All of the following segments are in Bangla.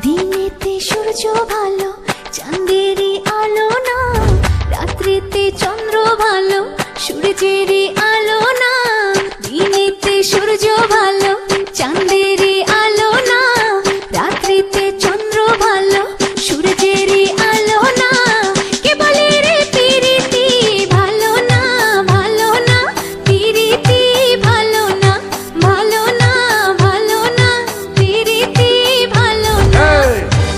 দিনেতে সূর্য ভালো চাঁদেরই আলো না, রাত্রিতে চন্দ্র ভালো সূর্যেরই আলো না। দিনেতে সূর্য ভালো চাঁদেরই আলো না, রাত্রিতে চন্দ্র ভালো সূর্যেরই আলো না। কে বলে রে পিরিতি ভালো না, ভালো না, পিরিতি ভালো না, ভালো না, ভালো না, পিরিতি ভালো না।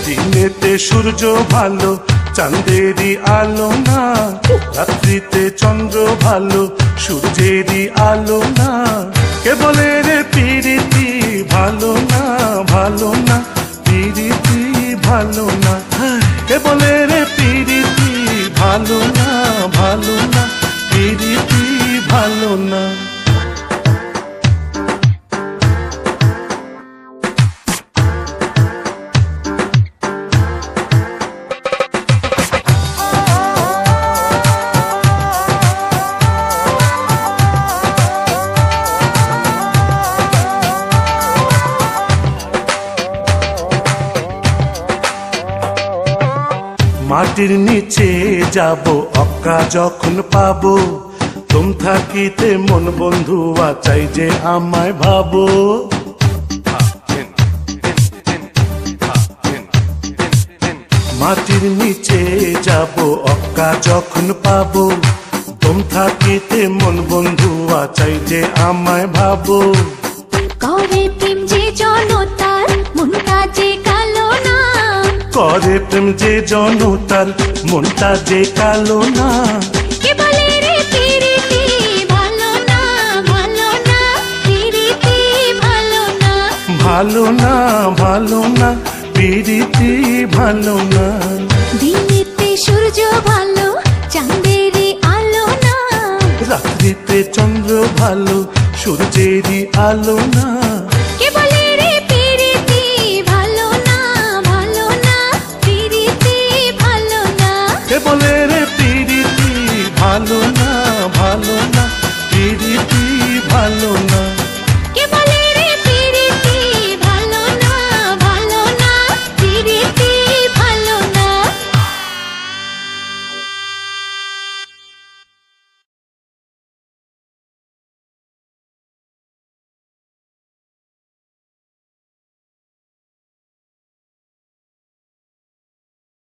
দিনেতে সূর্য ভালো চাঁদেরই আলো না, রাত্রিতে চন্দ্র ভালো সূর্যেরই আলো না। কে বলে রে পিরিতি ভালো না, ভালো না, পিরিতি ভালো না। কে বলে রে পিরিতি ভালো না, ভালো না, পিরিতি ভালো না। মাটির নিচে যাব অক্কা যখন পাবো, তুম থাকিতে মন বন্ধু চাই যে আমায় ভাবো। মাটির নিচে যাব অক্কা যখন পাবো, তুম থাকিতে মন বন্ধু চাই যে আমায় ভাবো। করে প্রেম যে জনতার মনটা যে কালো না, করে প্রেম যে জনতার মনটা যে কালো না। কে বলে রে পিরিতি ভালো না, ভালো না, পিরিতি ভালো না। ভালো না, ভালো না, পিরিতি ভালো না। দিনেতে সূর্য ভালো চাঁদেরই আলো না, রাত্রিতে চন্দ্র ভালো সূর্যেরই আলো না। কে বলে রে পিরিতি ভালো না, ভালো না, পিরিতি ভালো না। কে বলে রে